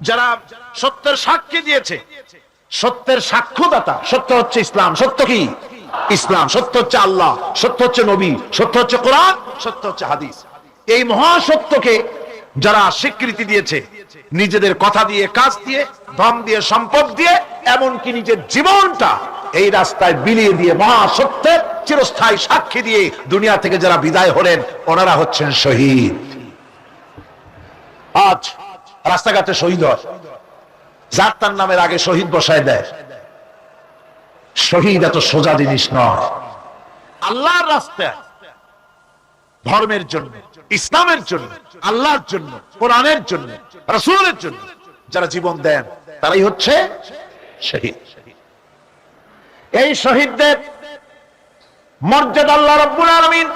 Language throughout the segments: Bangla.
যারা সত্যের সাক্ষী দিয়েছে, সত্যের সাক্ষ্যদাতা। সত্য হচ্ছে ইসলাম। সত্য কি? ইসলাম। সত্য হচ্ছে আল্লাহ, সত্য হচ্ছে নবী, সত্য হচ্ছে কোরআন, সত্য হচ্ছে হাদিস। এই মহাসত্যকে যারা স্বীকৃতি দিয়েছে নিজেদের কথা দিয়ে, কাজ দিয়ে, ধন দিয়ে, সম্পদ দিয়ে, এমনকি নিজের জীবনটা এই রাস্তায় বিলিয়ে দিয়ে মহাসত্যের চিরস্থায়ী সাক্ষী দিয়ে দুনিয়া থেকে যারা বিদায় হলেন, ওনারা হচ্ছেন শহীদ। আজ রাস্তাঘাটে শহীদ হয়, যার তার নামের আগে শহীদ বসায় দেয়। শহীদ এত সোজা জিনিস নয়। আল্লাহর রাস্তায়, ধর্মের জন্য, ইসলামের জন্য, আল্লাহর জন্য, কোরআনের জন্য, রাসূলের জন্য যারা জীবন দেন, তারাই হচ্ছে শহীদ। এই শহীদদের মর্যাদা আল্লাহ রাব্বুল আলামিন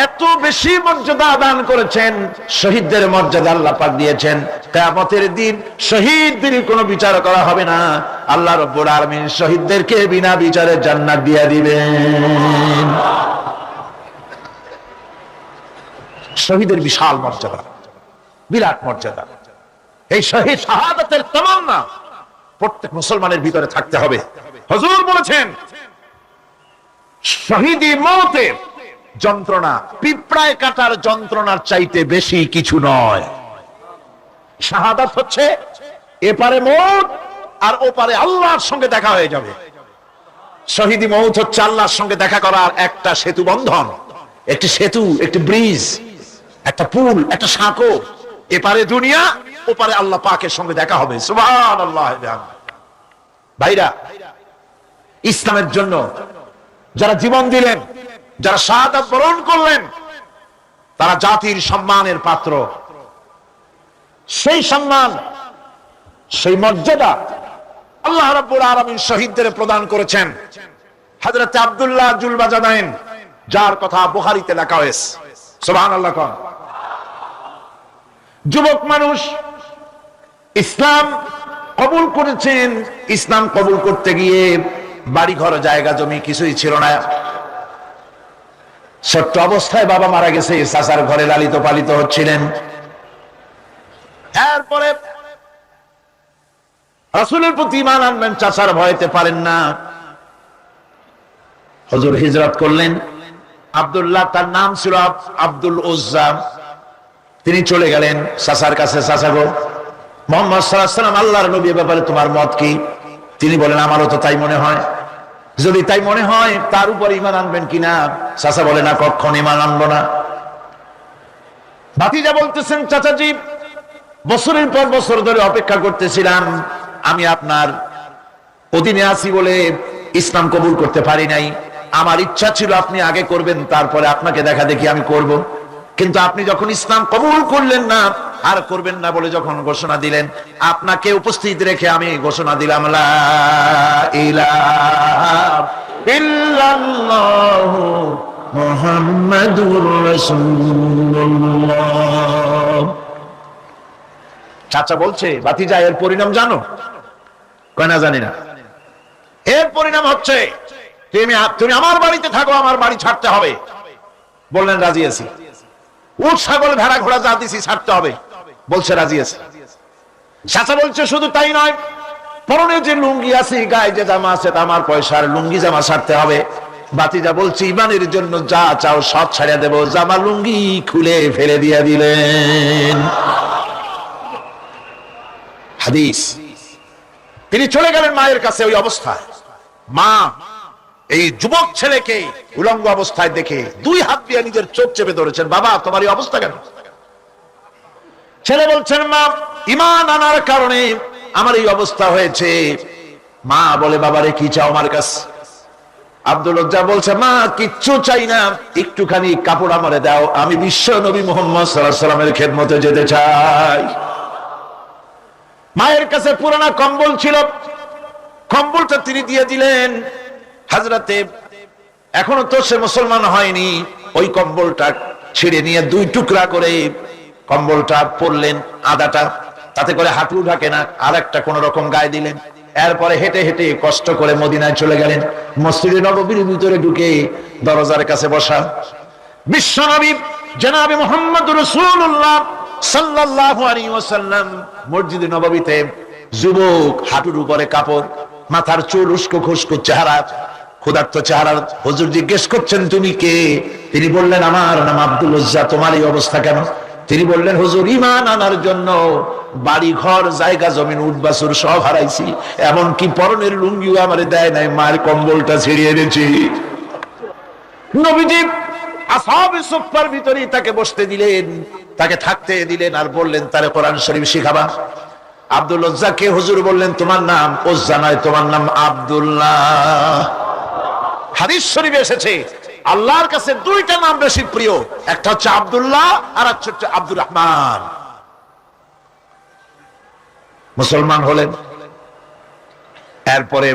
এত বেশি মর্যাদা দান করেছেন। শহীদদের মর্যাদা আল্লাহ পাক দিয়েছেন, কিয়ামতের দিন শহীদদের কোনো বিচার করা হবে না। আল্লাহ রাব্বুল আলামিন শহীদদেরকে বিনা বিচারে জান্নাত দিয়ে দিবেন। শহীদের বিশাল মর্যাদা, বিরাট মর্যাদা। এই শহীদ শাহাদাতের তামান্না প্রত্যেক মুসলমানের ভিতরে থাকতে হবে। হুজুর বলেছেন, শহীদি মওতের যন্ত্রণা পিঁপড়ায় কাটার যন্ত্রণার চাইতে বেশি কিছু নয়। শাহাদাত হচ্ছে এপারে মওত আর ওপারে আল্লাহর সঙ্গে দেখা হয়ে যাবে। শহীদি মওত হচ্ছে আল্লাহর সঙ্গে দেখা করার একটা সেতু বন্ধন, একটি সেতু, একটি ব্রিজ, একটা পুল, একটা সাঁকো। এপারে দুনিয়া, ওপারে আল্লাহ পাকের সঙ্গে দেখা হবে। সুবহানাল্লাহ। ভাইরা, ইসলামের জন্য যারা জীবন দিলেন, যারা শাহাদাত বরণ করলেন, তারা জাতির সম্মানের পাত্র। সেই সম্মান, সেই মর্যাদা আল্লাহ রাব্বুল আলামিন শহীদদের প্রদান করেছেন। হযরত আব্দুল্লাহ জুলবাজাদাইন, যার কথা বুখারীতে লেখা হয়েছে। সুবহানাল্লাহ। যুবক মানুষ ইসলাম কবুল করেছেন। ইসলাম কবুল করতে গিয়ে বাড়ি ঘর, জায়গা জমি কিছুই ছিল না। ছোট্ট অবস্থায় বাবা মারা গেছে, চাচার ঘরে লালিত পালিত হচ্ছিলেন। এরপরে রাসূলের প্রতি ঈমান আনবেন, চাচার ভয়তে পারেন না। হুজুর হিজরত করলেন। আব্দুল্লাহ তার নাম ছিল আব্দুল উজ্জা। তিনি চলে গেলেন চাচার কাছে। চাচা গো, মুহাম্মদ সাল্লাল্লাহু আলাইহি ওয়াসাল্লাম আল্লাহর নবীর ব্যাপারে তোমার মত কি? তিনি বলেন, আমারও তো তাই মনে হয়। যদি তাই মনে হয়, তার উপর ঈমান আনবেন কিনা? চাচা বলে, না, কখনো ঈমান আনবো না। ভাতিজা বলতেছেন, চাচাজি, বছরের পর বছর ধরে অপেক্ষা করতেছিলাম, আমি আপনার অধীনে আছি বলে ইসলাম কবুল করতে পারি নাই। আমার ইচ্ছা ছিল আপনি আগে করবেন, তারপরে আপনাকে দেখা দেখি আমি করব। কিন্তু আপনি যখন ইসলাম কবুল করলেন না, আর করবেন না বলে যখন ঘোষণা দিলেন, আপনাকে উপস্থিত রেখে আমি ঘোষণা দিলাম, লা ইলাহা ইল্লাল্লাহু মুহাম্মাদুর রাসূলুল্লাহ। চাচা বলছে, ভাতিজা, এর পরিণাম জানো? কয় না, জানি না। এর পরিণাম হচ্ছে তুমি আমার বাড়িতে থাকো, আমার বাড়ি ছাড়তে হবে। বললেন, রাজি আছি। উট, ছাগল, ভেড়া, ঘোড়া যা দিছি ছাড়তে হবে। বলছে, রাজি আছে। চাচা বলছে, শুধু তাই নয়, পরনে যে লুঙ্গি আছে, গায়ে যে জামা আছে, আমার পয়সার লুঙ্গি জামা ছাড়তে হবে। ভাতিজা বলছে, ঈমানের জন্য যা চাও সব ছাড়িয়ে দেব। জামা লুঙ্গি খুলে ফেলে দিয়ে দিলেন। হাদিস। তিনি চলে গেলেন মায়ের কাছে। ওই অবস্থায় মা এই যুবক ছেলেকে উলঙ্গ অবস্থায় দেখে দুই হাত দিয়ে নিজের চোখ চেপে ধরেছেন। বাবা, তোমার এই অবস্থা কেন? ছেলে বলছেন, মা, ঈমান আনার কারণে আমার এই অবস্থা হয়েছে। মা বলে, বাবারে, কি চাও আমার কাছে? আব্দুল উজ্জা বলছে, মা, কিচ্ছু চাই না, একটুখানি কাপড় আমারে দাও, আমি বিশ্ব নবী মুহাম্মদ সাল্লাল্লাহু আলাইহি ওয়াসাল্লামের খেদমতে যেতে চাই। মায়ের কাছে পুরানা কম্বল ছিল, কম্বলটা তিনি দিয়ে দিলেন। হযরতে, এখনো তো সে মুসলমান হয়নি, ওই কম্বলটা ছিঁড়ে নিয়ে দুই টুকরা করে কম্বলটা পরলেন, আদাটা, তাতে করে হাঁটু ঢাকে না, আর একটা কোন রকম গায়ে দিলেন। এরপরে হেঁটে হেঁটে কষ্ট করে মদিনায় চলে গেলেন। মসজিদে নববীর ভিতরে ঢুকে দরজার কাছে বসা বিশ্বনবী জনাবে মুহাম্মদুর রাসূলুল্লাহ সাল্লাল্লাহু আলাইহি ওয়াসাল্লাম মসজিদে নববীতে যুবক, হাঁটুর উপরে কাপড়, মাথার চুল উস্কো খুস্কো চেহারা, ক্ষুধার্ত চেহারা। হুজুর জিজ্ঞেস করছেন তুমি কে? তিনি বললেন আমার নাম আব্দুল উজ্জা। তোমার এই অবস্থা কেন? তিনি বললেন হুজুর ঈমান আনার জন্য বাড়ি ঘর জায়গা জমিন উট বাছুর সব হারাইছি, এমনকি পরনের লুঙ্গিও আমারে দেয় নাই, মায়ের কম্বলটা ছিঁড়িয়ে এনেছি। নবীজি আসহাবে সুফফার ভিতরে তাকে বসতে দিলেন, তাকে থাকতে দিলেন, আর বললেন তারে কোরআন শরীফ শিখাবা। আব্দুল উজ্জা কে? হুজুর বললেন তোমার নাম উজ্জা নয়, তোমার নাম আব্দুল্লাহ। হাদিস শরীফে এসেছে আল্লাহর কাছে দুইটা নাম বেশি প্রিয়, একটা হচ্ছে আব্দুল্লাহ আর একটা হচ্ছে আব্দুর রহমান। মুসলমান হলেন, এরপরে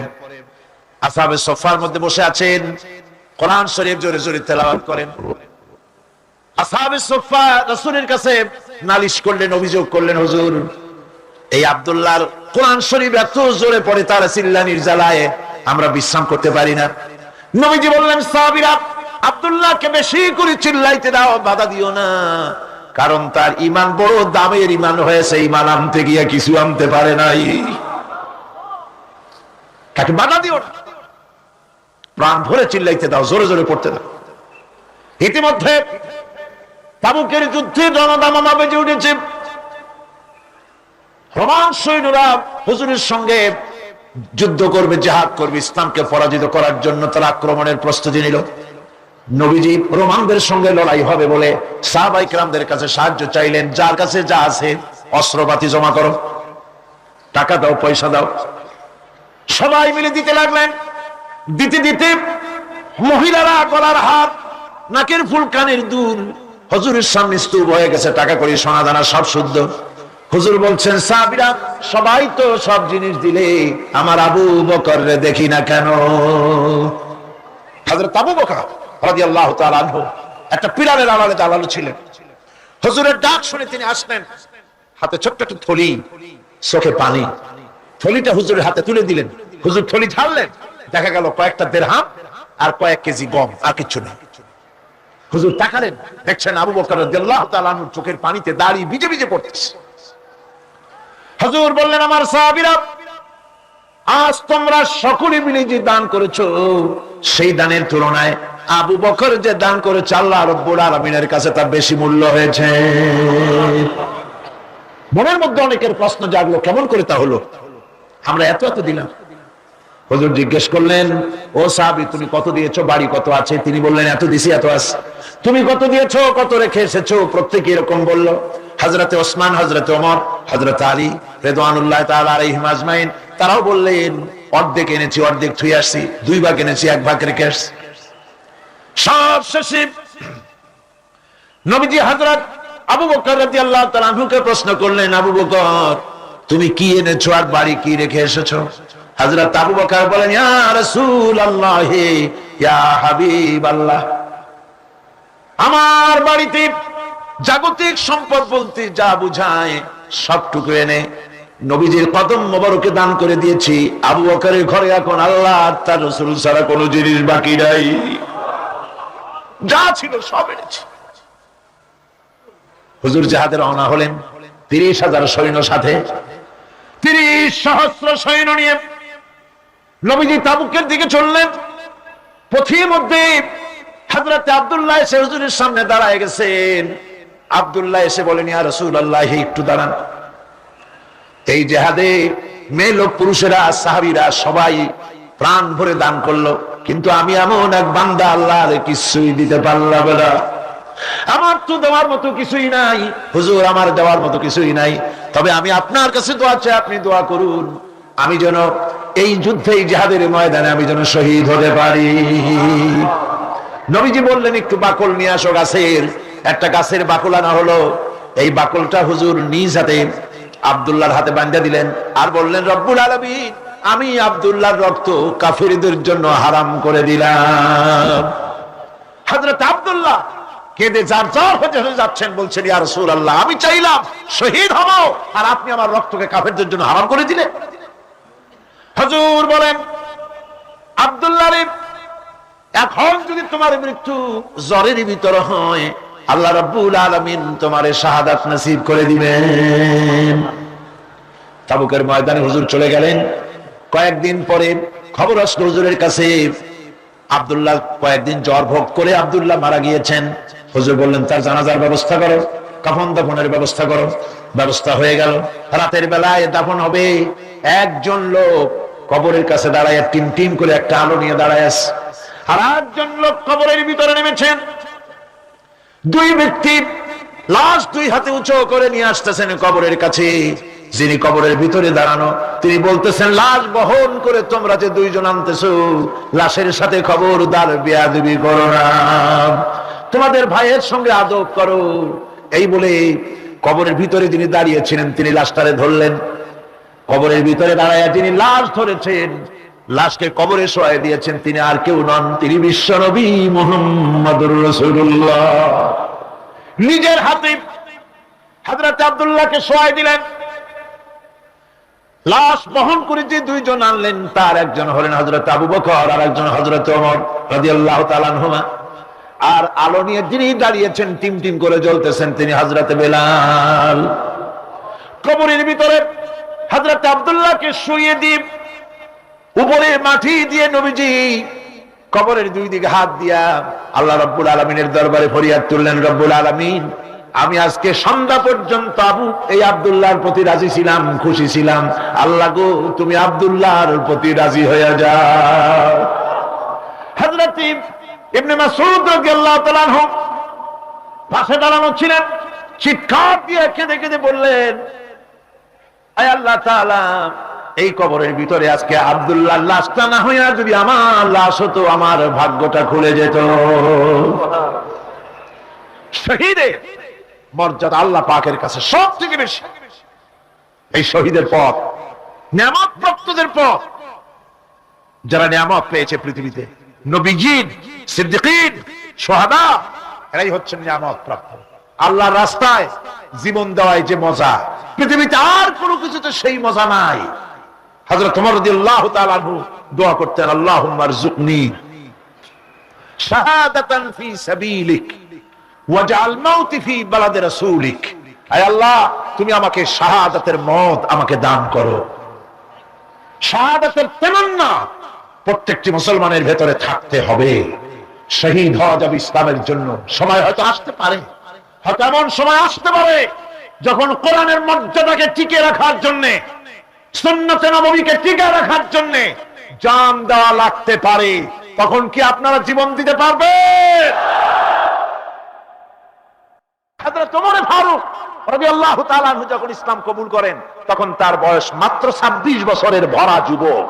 আসহাবে সুফফার মধ্যে বসে আছেন, কোরআন শরীফ জোরে জোরে তেলাওয়াত করেন। আসহাবে সুফফা রাসূলের কাছে নালিশ করলেন, অভিযোগ করলেন, হুজুর এই আব্দুল্লাহর কোরআন শরীফ এত জোরে পড়ে, তার চিল্লানির জ্বালায় আমরা বিশ্রাম করতে পারি না। নবীজি বললেন সাহাবীরা আব্দুল্লাহকে বেশি করে চিল্লাইতে দাও, বাধা দিও না, কারণ তার ঈমান বড় দামের ঈমান হয়েছে, ঈমান আনতে গিয়ে কিছু আনতে পারে নাই, তাকে বাধা দিও না, প্রাণ ভরে চিল্লাইতে দাও, জোরে জোরে পড়তে দাও। ইতিমধ্যে তাবুকের যুদ্ধে রণদামামা বেজে উঠেছে। রোমান সৈন্যরা হুজুরের সঙ্গে যুদ্ধ করবে, জিহাদ করবে, ইসলামকে পরাজিত করার জন্য তারা আক্রমণের প্রস্তুতি নিল। নবীজি রোমানদের সঙ্গে লড়াই হবে বলে সাহাবায়ে কেরামদের কাছে সাহায্য চাইলেন, যার কাছে যা আছে অস্ত্রপাতি জমা করো, টাকা দাও, পয়সা দাও। সবাই মিলে দিতে লাগলেন। দিতে দিতে মহিলারা গলার হার, নাকের ফুল, কানের দুল হুজুরের সামনে স্তূপ হয়ে গেছে, টাকা করি সোনা দানা সব শুদ্ধ। হুজুর বলছেন সাহাবীরা সবাই তো সব জিনিস দিলে, আমার আবু বকর রে দেখি না কেন? হযরত আবু বকর রাদিয়াল্লাহু তাআলা আনহু একটা পিলারের আড়ালে দাঁড়ানো ছিলেন। হুজুরের ডাক শুনে তিনি আসলেন, হাতে ছোট্ট একটা থলি, চোখে পানি। থলিটা হুজুরের হাতে তুলে দিলেন। হুজুর থলি ঢাললেন, দেখা গেল কয়েকটা দিরহাম আর কয়েক কেজি গম, আর কিছু না। হুজুর তাকালেন, দেখছেন আবু বকর রাদিয়াল্লাহু তাআলা আনহু চোখের পানিতে দাড়ি ভিজে ভিজে পড়তেছে। হুজুর বললেন আমার সাহাবীরা আজ তোমরা সকলে মিলে যে দান করেছো, সেই দানের তুলনায় আবু বকর যে দান করেছে আল্লাহ রাব্বুল আলামিনের কাছে তার বেশি মূল্য হয়েছে। মনের মধ্যে অনেকের প্রশ্ন জাগলো, কেমন করে তা হলো? আমরা এত এত দিলাম। হুজুর জিজ্ঞেস করলেন, ও সাহাবী তুমি কত দিয়েছো, বাড়ি কত আছে? তিনি বললেন এত দিছি, এত আছে। তুমি কত দিয়েছো, কত রেখে এসেছো? প্রত্যেকে এরকম বলল। হযরতে ওসমান, হযরতে ওমর, হযরত আলী রিদওয়ানুল্লাহ তাআলা আলাইহিম আজমাইন তারাও বললেন অর্ধেক এনেছি, অর্ধেক থুই আসছি, 2 ভাগ এনেছি, 1 ভাগ রেখে আসছি। সব শেষে নবীজি হযরত আবু বকর রাদিয়াল্লাহু তাআলা আনহুকে প্রশ্ন করলেন, আবু বকর তুমি কি এনেছো আর বাড়ি কি রেখে এসেছো? হযরত আবু বকর বলেন ইয়া রাসূলুল্লাহ, ইয়া হাবিবাল্লাহ, আমার বাড়িতে জাগতিক সম্পদ বলতে যা বুঝায় সবটুকু এনে নবীজির কদম মোবারকে দান করে দিয়েছি। আবু বকরের ঘরে এখন আল্লাহ আর তার রাসূল ছাড়া কোনো জিনিস বাকি নাই, যা ছিল সব এনেছি। হুজুর জিহাদে রওনা হলেন 30,000 সৈন্য সাথে, 30 সহস্র সৈন্য নিয়ে নবীজি তাবুকের দিকে চললেন। পথের মধ্যে হযরত আব্দুল্লাহ এসে হুজুরের সামনে দাঁড়ায় গেছেন। আব্দুল্লাহ এসে বলেন ইয়া রাসূলুল্লাহ একটু দাঁড়ান। এই জিহাদে মেয়ে লোক পুরুষেরা সাহাবীরা সবাই প্রাণ ভরে দান করলো, কিন্তু আমি এমন এক বান্দা আল্লাহর কিছুই দিতে পারলাম না। আমার তো দেওয়ার মতো কিছুই নাই হুজুর, আমার দেওয়ার মতো কিছুই নাই। তবে আমি আপনার কাছে দোয়া চাই, আপনি দোয়া করুন আমি যেন এই যুদ্ধে, এই জিহাদের ময়দানে আমি যেন শহীদ হতে পারি। নবীজি বললেন একটু বাকল নিয়ে আসো গাছের। একটা গাছের বাকল আনা হলো। এই বাকলটা হুজুর নিজ হাতে আব্দুল্লাহর হাতে বাঁধা দিলেন আর বললেন রব্বুল আলামিন, আমি আব্দুল্লাহর রক্ত কাফিরদের জন্য হারাম করে দিলাম। হযরত আব্দুল্লাহ কেঁদে যার হয়ে যাচ্ছেন, বলছেন ইয়া রাসূলুল্লাহ, আমি চাইলাম শহীদ হব আর আপনি আমার রক্তকে কাফেরদের জন্য হারাম করে দিলেন। হুজুর বলেন আব্দুল্লাহ রে, এখন যদি তোমার মৃত্যু জ্বরের ভিতরে হয়, আল্লাহ রাব্বুল আলামিন তোমারে শাহাদাত নসিব করে দিবেন। তাবুকের ময়দানে হুজুর চলে গেলেন। কয়েকদিন পরে খবর আসলো হুজুরের কাছে, আব্দুল্লাহ কয়েকদিন জ্বর ভোগ করে আব্দুল্লাহ মারা গিয়েছেন। হুজুর বললেন তার জানাজার ব্যবস্থা করো, কাফন দাফনের ব্যবস্থা করো। ব্যবস্থা হয়ে গেল। রাতের বেলায় দাফন হবে। একজন লোক কবরের কাছে দাঁড়ায় টিম টিম করে একটা আলো নিয়ে দাঁড়ায় আছে, আর একজন লোক কবরের ভিতরে নেমেছেন। দুই ব্যক্তি লাশ দুই হাতে উঁচু করে নিয়ে আসতেছেন কবরের কাছে। যিনি কবরের ভিতরে দাঁড়ানো তিনি বলতেছেন, লাশ বহন করে তোমরা যে দুইজন আনতেছো, লাশের সাথে খবরদার বেয়াদবি করো না, তোমাদের ভাইয়ের সঙ্গে আদব করো। এই বলে কবরের ভিতরে যিনি দাঁড়িয়েছিলেন তিনি লাশটারে ধরলেন। কবরের ভিতরে দাঁড়ায় যিনি লাশ ধরেছেন, লাশকে কবরে শোয়াই দিয়েছেন, তিনি আর কেউ নন, তিনি বিশ্বনবী মুহাম্মদুর রাসূলুল্লাহ। নিজের হাতে হযরত আব্দুল্লাহকে শোয়াই দিলেন। লাশ বহন করে যে দুইজন আনলেন, তার একজন হলেন হযরত আবু বকর আর একজন হযরত ওমর রাদিয়াল্লাহু তাআলা আনহুমা। আর আলো নিয়ে যিনি দাঁড়িয়েছেন টিম টিম করে জ্বলতেছেন তিনি হযরত বেলাল। কবরের ভিতরে হযরত আব্দুল্লাহকে শুইয়ে দিয়ে উপরে মাটি দিয়ে নবীজি কবরের দুই দিকে হাত দিয়া আল্লাহ রাব্বুল আলামিনের দরবারে ফরিয়াদ তুললেন, রব্বুল আলামিন, আমি আজকে সন্ধ্যা পর্যন্ত এই আব্দুল্লাহর প্রতি রাজি ছিলাম, খুশি ছিলাম। আল্লাহ গো, তুমি আব্দুল্লাহর প্রতি রাজি হয়ে যাও। হযরত ইবনে মাসউদ রাদিয়াল্লাহু তাআলা আনহু পাশে দাঁড়ানো ছিলেন। চিৎকার দিয়ে কেঁদে কেঁদে বললেন, আয় আল্লাহ তাআলা, এই কবরের ভিতরে আজকে আব্দুল্লাহর লাশটা না হইয়া যদি আমার লাশ হতো, আমার ভাগ্যটা খুলে যেত। শহীদের মর্যাদা আল্লাহ পাকের কাছে সব থেকে বেশি। এই শহীদের পথ নিয়ামত প্রাপ্তদের পথ। যারা নিয়ামত পেয়েছে পৃথিবীতে, নবীগণ, সিদ্দিকীন, শুহাদা, এরাই হচ্ছেন নিয়ামত প্রাপ্ত। আল্লাহর রাস্তায় জীবন দেওয়ায় যে মজা, পৃথিবীতে আর কোনো কিছুতে সেই মজা নাই। হযরত ওমর রাদিয়াল্লাহু তাআলা আনহু দোয়া করতেন, আল্লাহুম্মা রযুকনি শাহাদাতান ফি সাবিলিক ওয়াজআল মাউতি ফি বালাদি রাসূলিক। আয় আল্লাহ, তুমি আমাকে শাহাদাতের মওত আমাকে দান করো। শাহাদাতের তামান্না প্রত্যেকটি মুসলমানের ভেতরে থাকতে হবে। শহীদ হওয়া যাবে ইসলামের জন্য। সময় হয়তো আসতে পারে, হয়তো এমন সময় আসতে পারে যখন কোরআনের মর্যাদাকে টিকে রাখার জন্য, সুন্নাতে নববীকে টিকে রাখার জন্য জান দেওয়া লাগতে পারে। তখন কি আপনারা জীবন দিতে পারবেন? হযরত ওমর ফারুক রাদিয়াল্লাহু তাআলা আনহু যখন ইসলাম কবুল করেন, তখন তার বয়স মাত্র 26 বছরের ভরা যুবক।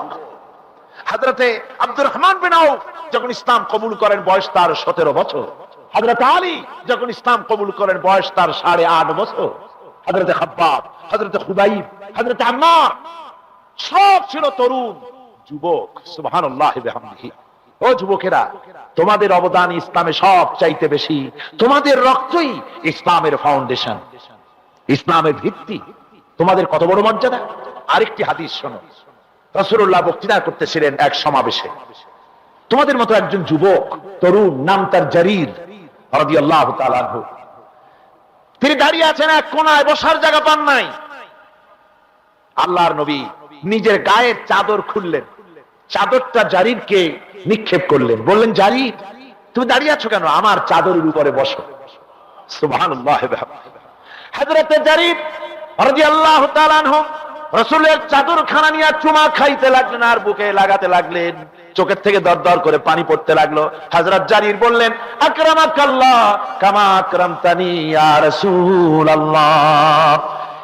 হযরতে আব্দুর রহমান বিন আউফ যখন ইসলাম কবুল করেন, বয়স তার 17 বছর। হযরত আলী যখন ইসলাম কবুল করেন, বয়স তার 8.5 বছর। হযরতে খাব্বাব, হযরতে খুবাইব, হযরতে আম্মার সব ছিল তরুণ যুবক। সুবহানাল্লাহি বিহামদিহি। ও যুবকেরা, তোমাদের অবদান ইসলামে সব চাইতে বেশি। তোমাদের রক্তই ইসলামের ফাউন্ডেশন, ইসলামের ভিত্তি। তোমাদের কত বড় মর্যাদা। আরেকটি হাদিস শোনো। রাসূলুল্লাহ বক্তৃতা করতেছিলেন এক সমাবেশে। তোমাদের মতো একজন যুবক তরুণ, নাম তার জারীর রাদিয়াল্লাহু তাআলা আনহু, তিনি দাঁড়িয়ে আছেন এক কোনায়, বসার জায়গা পান নাই। আল্লাহর নবী নিজের গায়ের চাদর খুললেন, চাদরটা জারীরকে নিক্ষেপ করলেন, বললেন, জারীর, তুমি দাঁড়িয়ে আছো কেন? আমার চাদরের উপরে বসো। সুবহানাল্লাহ। হযরত জারীর রাদিয়াল্লাহু তাআলা আনহু রাসূলের চাদরখানা নিয়ে চুমা খাইতে লাগলেন আর বুকে লাগাতে লাগলেন। চোখের থেকে দরদর করে পানি পড়তে লাগলো। হযরত জারীর বললেন, আকরামাকাল্লাহ কামা আকরামতানি ইয়া রাসূলুল্লাহ।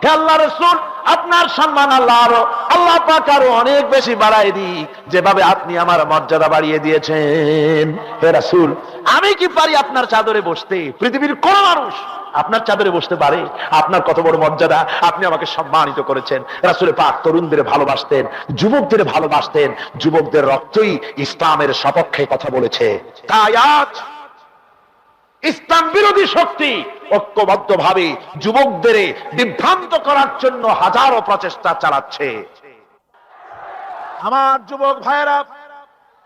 হে আল্লাহর রাসূল, আপনার সম্মান আল্লাহ পাক আরো অনেক বেশি বাড়ায় দিক, যেভাবে আপনি আমার মর্যাদা বাড়িয়ে দিয়েছেন। হে রাসূল, আমি কি পারি আপনার চাদরে বসতে? পৃথিবীর কোন মানুষ আপনার চাদরে বসতে পারে? আপনার কত বড় মর্যাদা, আপনি আমাকে সম্মানিত করেছেন। রাসূল পাক তরুণদের ভালোবাসতেন, যুবকদের ভালোবাসতেন। যুবকদের রক্তই ইসলামের সপক্ষে কথা বলেছে। তাই আজ ইসলাম বিরোধী শক্তি ঐক্যবদ্ধভাবে যুবকদের বিভ্রান্ত করার জন্য হাজারো প্রচেষ্টা চালাচ্ছে। আমার যুবক ভাইয়েরা,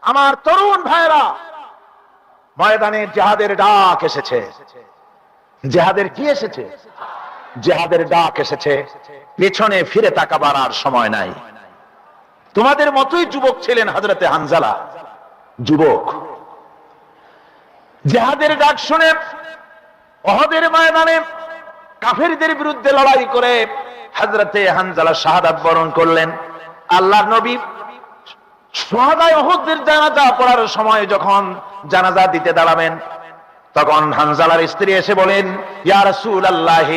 আমার তরুণ ভাইয়েরা, ময়দানে জিহাদের ডাক এসেছে। জেহাদের কি এসেছে? জেহাদের ডাক এসেছে। পেছনে ফিরে তাকাবার আর সময় নাই। তোমাদের মতোই যুবক ছিলেন হযরতে হানজালা, যুবক। জেহাদের ডাক শুনে উহুদের ময়দানে কাফেরদের বিরুদ্ধে লড়াই করে হযরতে হানজালা শাহাদাত বরণ করলেন। আল্লাহর নবী শুহাদায়ে উহুদের জানাজা পড়ার সময় যখন জানাজা দিতে দাঁড়াবেন, তখন হানজালার স্ত্রী এসে বলেন, ইয়া রাসূলুল্লাহ,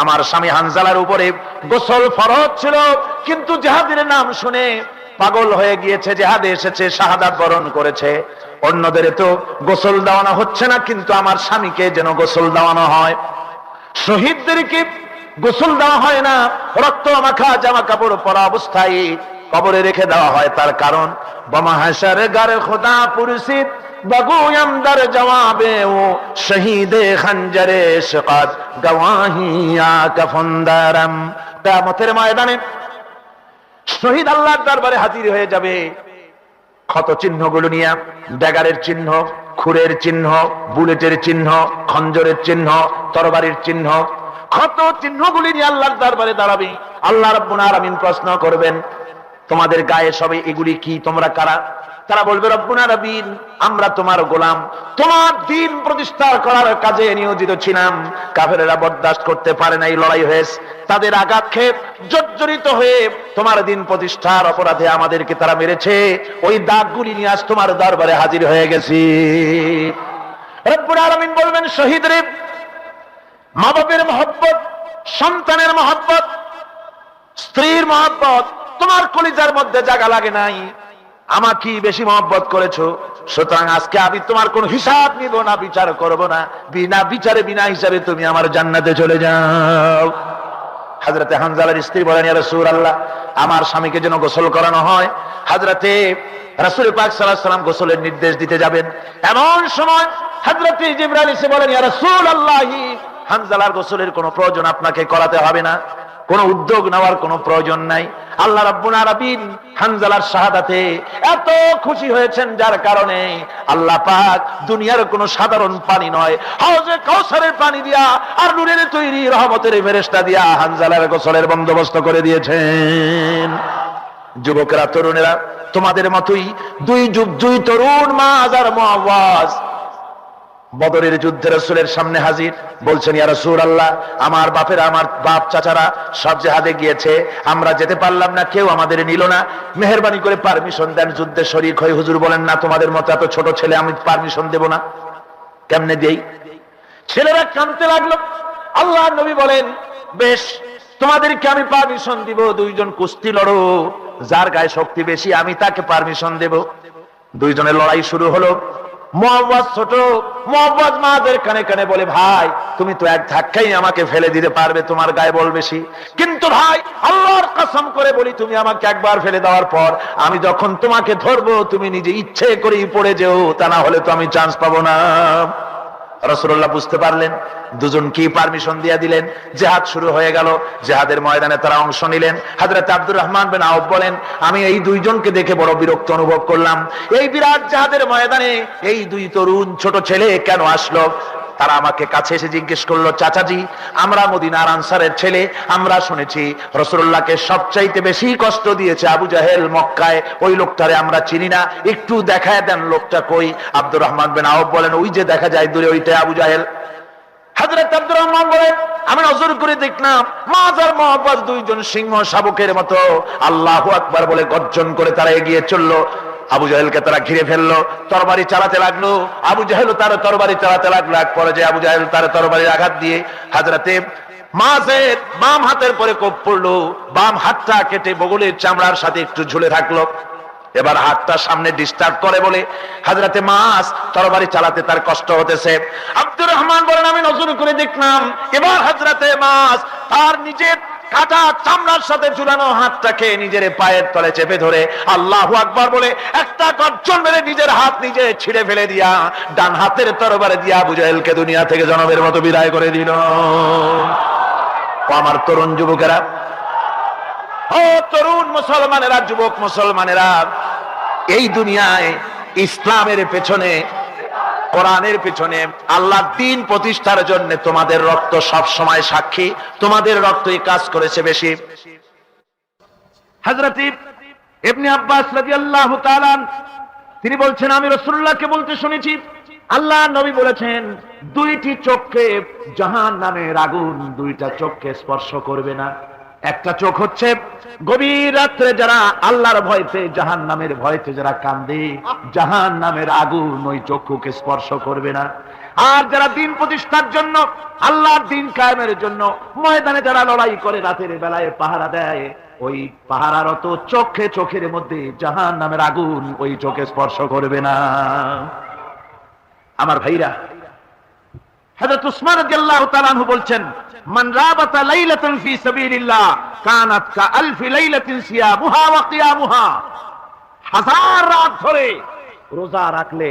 আমার স্বামী হানজালার উপরে গোসল ফরজ ছিল, কিন্তু জিহাদের নাম শুনে পাগল হয়ে গিয়েছে, জিহাদে এসেছে, শাহাদাত বরণ করেছে। অন্যদের তো গোসল দেওয়ানো হচ্ছে না, কিন্তু আমার স্বামীকে যেন গোসল দেওয়ানো হয়। শহীদদেরকে গোসল দেওয়া হয় না, রক্ত মাখা জামা কাপড় পরা অবস্থায় কবরে রেখে দেওয়া হয়। তার কারণ বমা হাশার গার খোদা পুরসিদ বগুয়াম দার জওয়াবে ও শহীদে খঞ্জরে শিকাত গওয়াহিয়া কাফনদারম। কিয়ামতের ময়দানে শহীদ আল্লাহর দরবারে হাজির হয়ে যাবে ক্ষত চিহ্নগুলো নিয়ে, ড্যাগারের চিহ্ন, খুরের চিহ্ন, বুলেটের চিহ্ন, খঞ্জরের চিহ্ন, তরবারির চিহ্ন, ক্ষত চিহ্নগুলি নিয়ে আল্লাহর দরবারে দাঁড়াবে। আল্লাহ রাব্বুল আলামিন প্রশ্ন করবেন, তোমাদের গায়ে সবে এগুলি কি, তোমরা কারা? তারা বলবে, রব্বুল আলামিন, আমরা তোমার গোলাম, তোমার দ্বীন প্রতিষ্ঠা করার কাজে নিয়োজিত ছিলাম। কাফেরেরা বরদাস্ত করতে পারে নাই, লড়াই হয়েছে, তাদের আঘাত খেয়ে জর্জরিত হয়ে তোমার দ্বীন প্রতিষ্ঠার অপরাধে আমাদেরকে তারা মেরেছে। ওই দাগগুলি নিয়ে আজ তোমার দরবারে হাজির হয়ে গেছি। রব্বুল আলামিন বলবেন, শহীদরে, মা বাপের মহব্বত, সন্তানের মহব্বত, স্ত্রীর মহব্বত তোমার কলিজার মধ্যে জায়গা লাগে নাই, আমাকে বেশি মহব্বত করেছো, সুতরাং আজকে আমি তোমার কোন হিসাব নিব না, বিচার করব না, বিনা বিচারে বিনা হিসাবে তুমি আমার জান্নাতে চলে যাও। হযরতে হানজালার স্ত্রী বলেন, ইয়া রাসূলুল্লাহ, আমার স্বামীকে যেন গোসল করানো হয়। হযরতে রাসূল পাক সাল্লাল্লাহু আলাইহি ওয়াসাল্লাম গোসলের নির্দেশ দিতে যাবেন, এমন সময় হযরতে জিবরাইল এসে বলেন, ইয়া রাসূলুল্লাহ, হানজালার গোসলের কোনো প্রয়োজন আপনাকে করাতে হবে না, কোনো উদ্যোগ নেওয়ার কোনো প্রয়োজন নাই। আল্লাহ রাব্বুল আলামিন হানজালার শাহাদাতে এত খুশি হয়েছেন, যার কারণে আল্লাহ পাক দুনিয়ার কোনো সাধারণ পানি নয়, হাউজে কাউসারের পানি দিয়া আর নূরের তৈরি রহমতের ফেরেশতা দিয়া হানজালার গোসলের বন্দোবস্ত করে দিয়েছেন। যুবকেরা, তরুণেরা, তোমাদের মতোই দুই তরুণ মায আর মুআওয়াজ বদরের যুদ্ধে রাসূলের সামনে হাজির, বলছেন, ইয়া রাসূলুল্লাহ, আমার বাপেরা, আমার বাপ চাচারা সব জিহাদে গিয়েছে, আমরা যেতে পারলাম না, কেউ আমাদের নিল না, মেহেরবানি করে পারমিশন দেন, যুদ্ধে শরীক হই। হুজুর বলেন, না, তোমাদের মতো এত ছোট ছেলে আমি পারমিশন দেব না। কেমনে দেই? ছেলেরা কাঁদতে লাগলো। আল্লাহর নবী বলেন, বেশ, তোমাদেরকে আমি পারমিশন দিব, দুইজন কুস্তি লড়ো, যার গায়ে শক্তি বেশি আমি তাকে পারমিশন দেব। দুইজনের লড়াই শুরু হলো। মুআওয়াজ ছোট, মুআওয়াজ মাদের কানে কানে বলে, ভাই, তুমি তো এক ধাক্কাই আমাকে ফেলে দিতে পারবে, তোমার গায়ে বল বেশি, কিন্তু ভাই, আল্লাহর কসম করে বলি, তুমি আমাকে একবার ফেলে দেওয়ার পর আমি যখন তোমাকে ধরবো, তুমি নিজে ইচ্ছে করেই পড়ে যেও, তা না হলে তো আমি চান্স পাবো না। রাসূলুল্লাহ বুঝতে পারলেন, দুজন কি পারমিশন দিয়ে দিলেন। জিহাদ শুরু হয়ে গেল। জিহাদের ময়দানে তারা অংশ নিলেন। হযরত আব্দুর রহমান বিন আউফ বলেন, আমি এই দুইজনকে দেখে বড় বিরক্ত অনুভব করলাম। এই বিরাট জিহাদের ময়দানে এই দুই তরুণ ছোট ছেলে কেন আসলো? তারা আমাকে কাছে এসে জিজ্ঞেস করলো, চাচাজি, আমরা মদিনার আনসারের ছেলে, আমরা শুনেছি রাসূলুল্লাহকে সবচাইতে বেশি কষ্ট দিয়েছে আবু জাহেল মক্কায়, ওই লোকটারে আমরা চিনি না, একটু দেখায় দেন লোকটা কই। আব্দুর রহমান বিন আউফ বলেন, ওই যে দেখা যায় দূরে, ওইটাই আবু জাহেল। হযরত আব্দুর রহমান বলেন, আমি নজর করে দেখলাম মাজার মুআওয়াজ দুইজন সিংহ শাবকের মতো আল্লাহু আকবার বলে গর্জন করে তারা এগিয়ে চললো। আবু জাহেলকে তারা ঘিরে ফেললো, তরবারি চালাতে লাগলো। আবু জাহেল তার তরবারি চালাতে লাগলো। এক পর্যায়ে আবু জাহেল তার তরবারির আঘাত দিয়ে হযরতে মাযের বাম হাতের পরে কোপ পড়লো, বাম হাতটা কেটে বগলের চামড়ার সাথে একটু ঝুলে থাকলো। এবার হাতটা সামনে ডিস্টার্ব করে বলে হযরতে মাছ তরবারি চালাতে তার কষ্ট হতেছে। আব্দুর রহমান বলেন, আমি নজর করে দেখলাম এবার হযরতে মাছ তার নিজের কাটা চামড়ার সাথে ঝুলানো হাতটাকে নিজের পায়ের তলে চেপে ধরে আল্লাহু আকবার বলে একটা গর্জন মেরে নিজের হাত নিজে ছিঁড়ে ফেলে দিয়া ডান হাতের তরবারি দিয়া আবু জাহেলকে দুনিয়া থেকে জনমের মতো বিদায় করে দিল। আমার তরুণ যুবকেরা, ও তরুণ মুসলমানেরা, যুবক মুসলমানেরা, এই দুনিয়ায় ইসলামের পেছনে কোরআনের পিছনে আল্লাহর দ্বীন প্রতিষ্ঠার জন্য তোমাদের রক্ত সব সময় সাক্ষী, তোমাদের রক্তই কাজ করেছে বেশি। হযরত ইবনে আব্বাস রাদিয়াল্লাহু তাআলা তিনি বলছেন, আমি রাসূলুল্লাহকে বলতে শুনেছি, আল্লাহ নবী বলেছেন, দুইটি চোখকে জাহান্নামের আগুন দুইটা চোখকে স্পর্শ করবে না। একটা চোখ হচ্ছে গভীর রাত্রে যারা আল্লাহর ভয়তে জাহান্নামের ভয়তে যারা কান্দে, জাহান্নামের আগুন ওই চক্ষুকে স্পর্শ করবে না। আর যারা দ্বীন প্রতিষ্ঠার জন্য, আল্লাহর দ্বীন কায়েমের জন্য ময়দানে যারা লড়াই করে, রাতের বেলায় পাহারা দেয়, ওই পাহারারত চোখে চোখের মধ্যে জাহান্নামের আগুন ওই চোখে স্পর্শ করবে না। আমার ভাইরা, হযরত উসমান রাদিয়াল্লাহু তাআলা আনহু বলছেন, মান রাবাতা লাইলাতান ফি সাবিলিল্লাহ কানাত কাআলফি লাইলাতিন সিয়ামুহা ওয়া কিয়ামুহা। হাজার রাত ধরে রোজা রাখলে,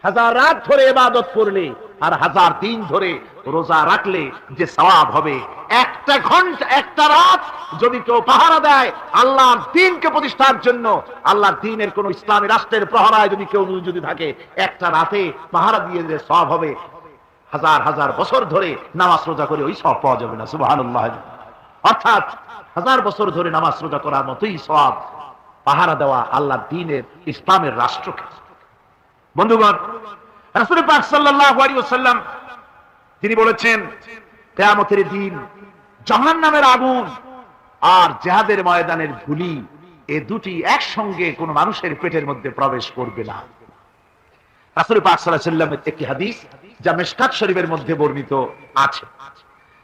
হাজার রাত ধরে ইবাদত করলে, আর হাজার দিন ধরে রোজা রাখলে যে সওয়াব হবে, একটা ঘন্টা একটা রাত যদি কেউ পাহারা দেয় আল্লাহর দ্বীনকে প্রতিষ্ঠার জন্য, আল্লাহর দ্বীনের কোন ইসলামী রাষ্ট্রের প্রহরায় যদি কেউ যদি থাকে, একটা রাতে পাহারা দিয়ে যে সওয়াব হবে, হাজার হাজার বছর ধরে নামাজ রোজা করে ওই সওয়াব পাওয়া যাবে না। সুবহানাল্লাহ। অর্থাৎ হাজার বছর ধরে নামাজ রোজা করার মতোই সওয়াব পাহারা দেওয়া আল্লাহর দ্বীনের ইসলামের রাষ্ট্রকে। বন্ধুগণ, রাসূল পাক সাল্লাল্লাহু আলাইহি ওয়াসাল্লাম তিনি বলেছেন, কিয়ামতের দিন জাহান্নামের আগুন আর জিহাদের ময়দানের ধুলি, এই দুটি একসঙ্গে কোন মানুষের পেটের মধ্যে প্রবেশ করবে না। রাসূল পাক সাল্লাল্লাহু আলাইহি ওয়াসাল্লামের একটি হাদিস যা মিশকাত শরীফের মধ্যে বর্ণিত আছে।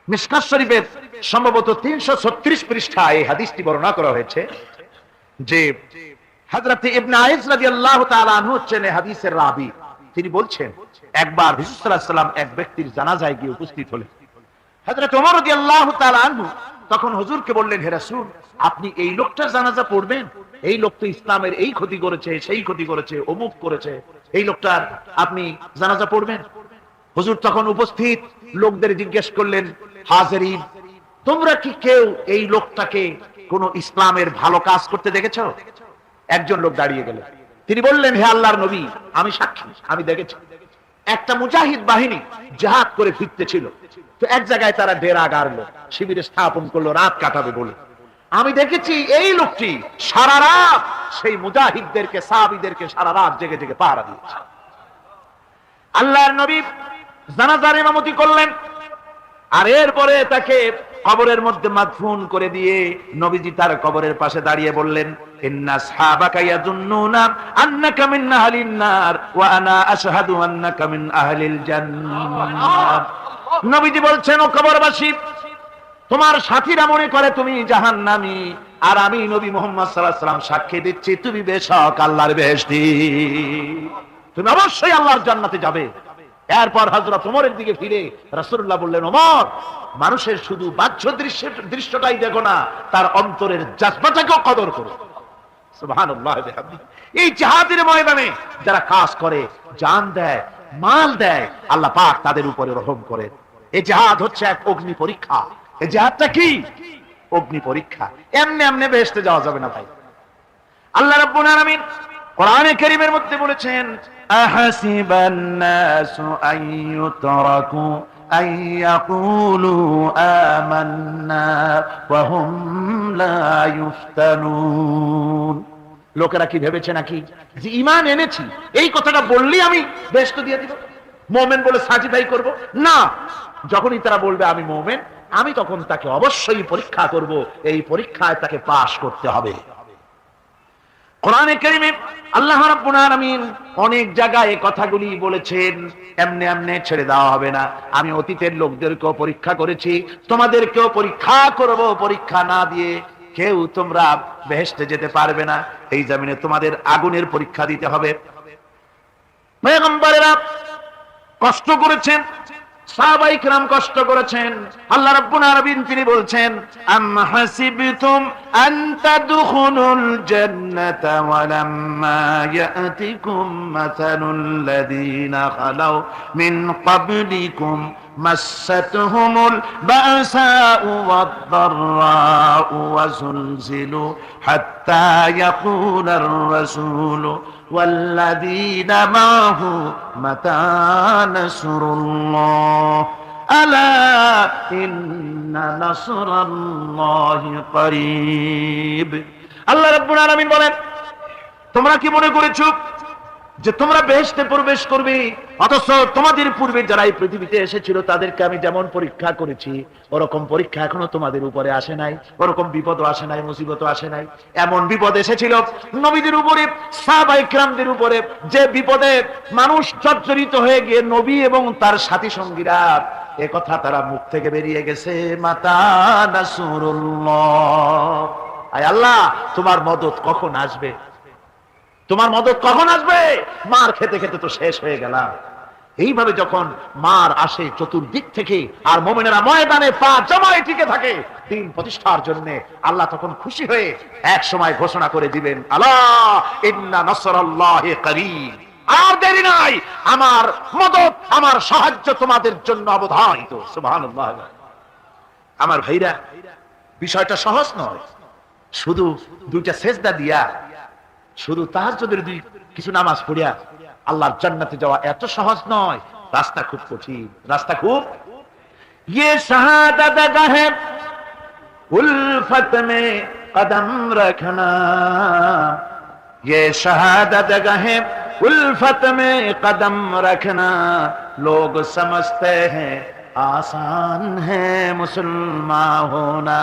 মিশকাত শরীফের সম্ভবত 336 পৃষ্ঠায় এই হাদিসটি বর্ণনা করা হয়েছে যে হযরত ইবনে আইস রাদিয়াল্লাহু তাআলা আনহু হচ্ছেন এই হাদিসের রাবী। তিনি বলছেন, একবার রাসূল সাল্লাল্লাহু আলাইহি ওয়াসাল্লাম এক ব্যক্তির জানাজায় গিয়ে উপস্থিত হলেন। হযরত ওমর রাদিয়াল্লাহু তাআলা আনহু তখন হুজুরকে বললেন, হে রাসূল, আপনি এই লোকটার জানাজা পড়বেন? এই লোক তো ইসলামের এই ক্ষতি করেছে, সেই ক্ষতি করেছে, অমুক করেছে, এই লোকটার আপনি জানাজা পড়বেন? হুজুর তখন উপস্থিত লোকদের জিজ্ঞেস করলেন, হাজিরিন, তোমরা কি কেউ এই লোকটাকে কোন ইসলামের ভালো কাজ করতে দেখেছো? একজন লোক দাঁড়িয়ে গেলেন, তিনি বললেন, হে আল্লাহর নবী, আমি সাক্ষী, আমি দেখেছি। একটা মুজাহিদ বাহিনী জিহাদ করে ফিরতেছিল, তো এক জায়গায় তারা ডেরা গাড়লো, শিবিরে স্থাপন করলো রাত কাটাবে বলে। আমি দেখেছি এই লোকটি সারা রাত সেই মুজাহিদদেরকে, সাহাবীদেরকে সারা রাত জেগে জেগে পাহারা দিয়েছে। আল্লাহর নবী জানাজার ইমামতি করলেন, আর এরপরে তাকে কবরের মধ্যে মাদফুন করে দিয়ে নবীজি তার কবরের পাশে দাঁড়িয়ে বললেন, ইন্না আসহাবাকা ইয়াযুন্নুনা আন্নাকা মিন আহলিন নার ওয়া আনা আশহাদু আন্নাকা মিন আহলিল জান্নাহ। নবীজি বলছেন, ও কবরবাসী, তোমার সাথীরা মনে করে তুমি জাহান্নামী, আর আমি নবী মুহাম্মদ সাল্লাল্লাহু আলাইহি ওয়াসাল্লাম সাক্ষী দিচ্ছি তুমি বেশক আল্লাহর বেহেশতি, তুমি অবশ্যই আল্লাহর জান্নাতে যাবে। এরপর হযরত ওমরের দিকে ফিরে রাসূলুল্লাহ বললেন, ওমর, মানুষের শুধু বাহ্য দৃশ্যটাই দেখো না, তার অন্তরের জজবাটাকেও কদর করো। সুবহানাল্লাহ। এই জিহাদের ময়দানে যারা কাজ করে, জান দেয়, মাল দেয়, আল্লাহ পাক তাদের উপরে রহম করেন। এই জিহাদ হচ্ছে এক অগ্নি পরীক্ষা। এই জিহাদটা কি? অগ্নি পরীক্ষা। এমনি এমনি বেহেশতে যাওয়া যাবে না ভাই। আল্লাহ রাব্বুল আলামিন কোরআনে কারীমের মধ্যে বলেছেন, আহাসিবান নাসু আইয়ুতরাকু আইয়াকুলু আমান্না ওয়া হুম লা ইফতানুন। লোকেরা কি ভেবেছে নাকি যে ঈমান এনেছি এই কথাটা বললেই আমি বেহেশত দিয়ে দিব, মুমিন বলে সার্টিফাই করব? না, যখনই তারা বলবে আমি মুমিন, আমি তখন তাকে অবশ্যই পরীক্ষা করব, এই পরীক্ষায় তাকে পাশ করতে হবে। কোরআনে কারীমে আল্লাহ রাব্বুল আলামিন অনেক জায়গায় এই কথাগুলি বলেছেন, এমনি এমনি ছেড়ে দেওয়া হবে না। আমি অতীতের লোকদেরকেও পরীক্ষা করেছি, তোমাদেরকেও পরীক্ষা করব। পরীক্ষা না দিয়ে কেউ তোমরা বেহেশতে যেতে পারবে না। এই জমিনে তোমাদের আগুনের পরীক্ষা দিতে হবে। পয়গম্বরেরা কষ্ট করেছেন, সাহাবায়ে কিরাম কষ্ট করেছেন। আল্লাহ রাব্বুল আলামিন তিনি বলছেন, আম হাসিবতুম أن تدخلوا الجنة ولما يأتكم مثل الذين خلوا من قبلكم مستهم البأساء والضراء وزلزلوا حتى يقول الرسول والذين معه متى نصر الله ألا إن نصر الله قريب আল্লাহ রাব্বুল আলামিন বলেন, তোমরা কি মনে করেছো যে তোমরা বেহেশতে প্রবেশ করবে, অথচ তোমাদের পূর্বে যারা এই পৃথিবীতে এসেছিল তাদেরকে আমি যেমন পরীক্ষা করেছি ওরকম পরীক্ষা এখনো তোমাদের উপরে আসে নাই, ওরকম বিপদও আসে নাই, মুসিবতও আসে নাই। এমন বিপদ এসেছিল নবীদের উপরে, সাহাবায়ে কিরামদের উপরে, যে বিপদে মানুষ জর্জরিত হয়ে গিয়ে নবী এবং তার সাথী সঙ্গীরা এ কথা তারা মুখ থেকে বেরিয়ে গেছে, মাতা নাসরুল্লাহ, আয় আল্লাহ তোমার মদদ কখন আসবে, তোমার মদদ কখন আসবে, মার খেতে খেতে তো শেষ হয়ে গেলাম। এইভাবে যখন মার আসে চতুর্দিক থেকে আর মুমিনেরা ময়দানে পা জমায়ে টিকে থাকে দিন প্রতিষ্ঠার জন্য, আল্লাহ তখন খুশি হয়ে এক সময় ঘোষণা করে দিবেন, আলা ইন্না নাসরাল্লাহি করিব, আর দেরি নাই, আমার মদদ আমার সাহায্য তোমাদের জন্য অবধারিত। সুবহানাল্লাহ। আমার ভাইরা, বিষয়টা সহজ নয়। শুধু দুইটা সেজদা দিয়া, শুধু তাহাজ্জুদের কিছু নামাজ পড়িয়া আল্লাহর জান্নাতে যাওয়া এত সহজ নয়, রাস্তা খুব কঠিন, রাস্তা খুব। ये शहादत गाहे उल्फत में कदम रखना, ये शहादत गाहे उल्फत में कदम रखना, लोग समझते हैं आसान है मुसलमान होना।